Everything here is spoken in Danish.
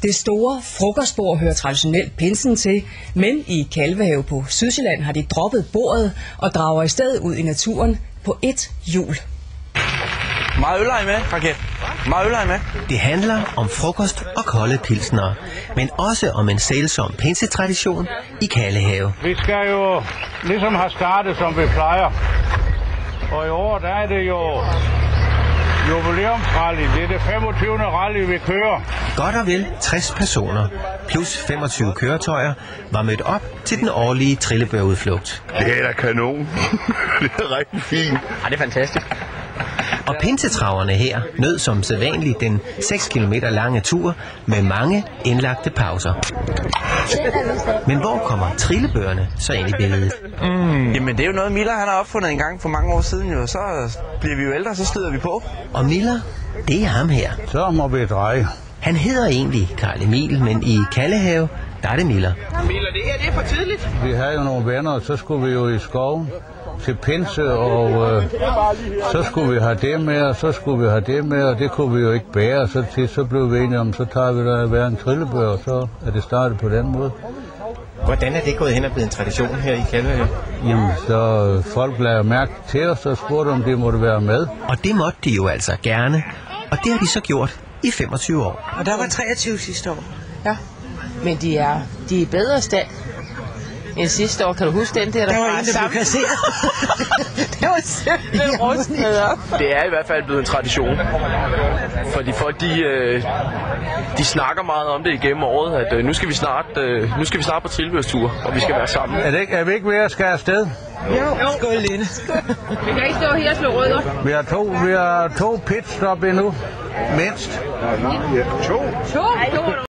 Det store frokostbord hører traditionelt pinsen til, men i Kalvehave på Sydsjælland har de droppet bordet og drager i stedet ud i naturen på ét hjul. Meget øl er I med, Raket? Meget øl er I med? Det handler om frokost og kolde pilsner, men også om en sælsom pinsetradition i Kalvehave. Vi skal jo ligesom have startet, som vi plejer. Og i år, der er det jo jubilæumsrally. Det er det 25. rally, vi kører. Godt og vel 60 personer plus 25 køretøjer var mødt op til den årlige trillebørudflugt. Det er da kanon. Det er rigtig fint. Ja, det er fantastisk. Og pinsetraverne her nød som sædvanligt den 6 km lange tur med mange indlagte pauser. Men hvor kommer trillebørene så ind i billedet? Jamen det er jo noget, Miller han har opfundet en gang for mange år siden. Jo. Så bliver vi jo ældre, så støder vi på. Og Miller, det er ham her. Så må vi dreje. Han hedder egentlig Karl Emil, men i Kalvehave, der er det Miller. Miller, det her det er for tidligt. Vi havde jo nogle venner, og så skulle vi jo i skoven til pinse, og så skulle vi have det med, og så skulle vi have det med, og det kunne vi jo ikke bære. Så blev vi enige om, så tager vi der hver en trillebør, og så er det startet på den måde. Hvordan er det gået hen og blevet en tradition her i Kalvehave? Jamen, så folk lagde mærke til os og spurgte, om de måtte være med. Og det måtte de jo altså gerne, og det har de så gjort i 25 år. Og der var 23 sidste år. Ja, men de er i bedre stand end sidste år. Kan du huske den der var en, der blev kasseret. Det var simpelthen rustet op. Det er i hvert fald blevet en tradition. Fordi folk, de snakker meget om det igennem året, at nu skal vi snart på trillebørstur, og vi skal være sammen. Er vi ikke ved at skære afsted? Jo, skål Lene. Vi kan ikke stå her og slå rødder. Vi har to pitstop endnu, mindst. To?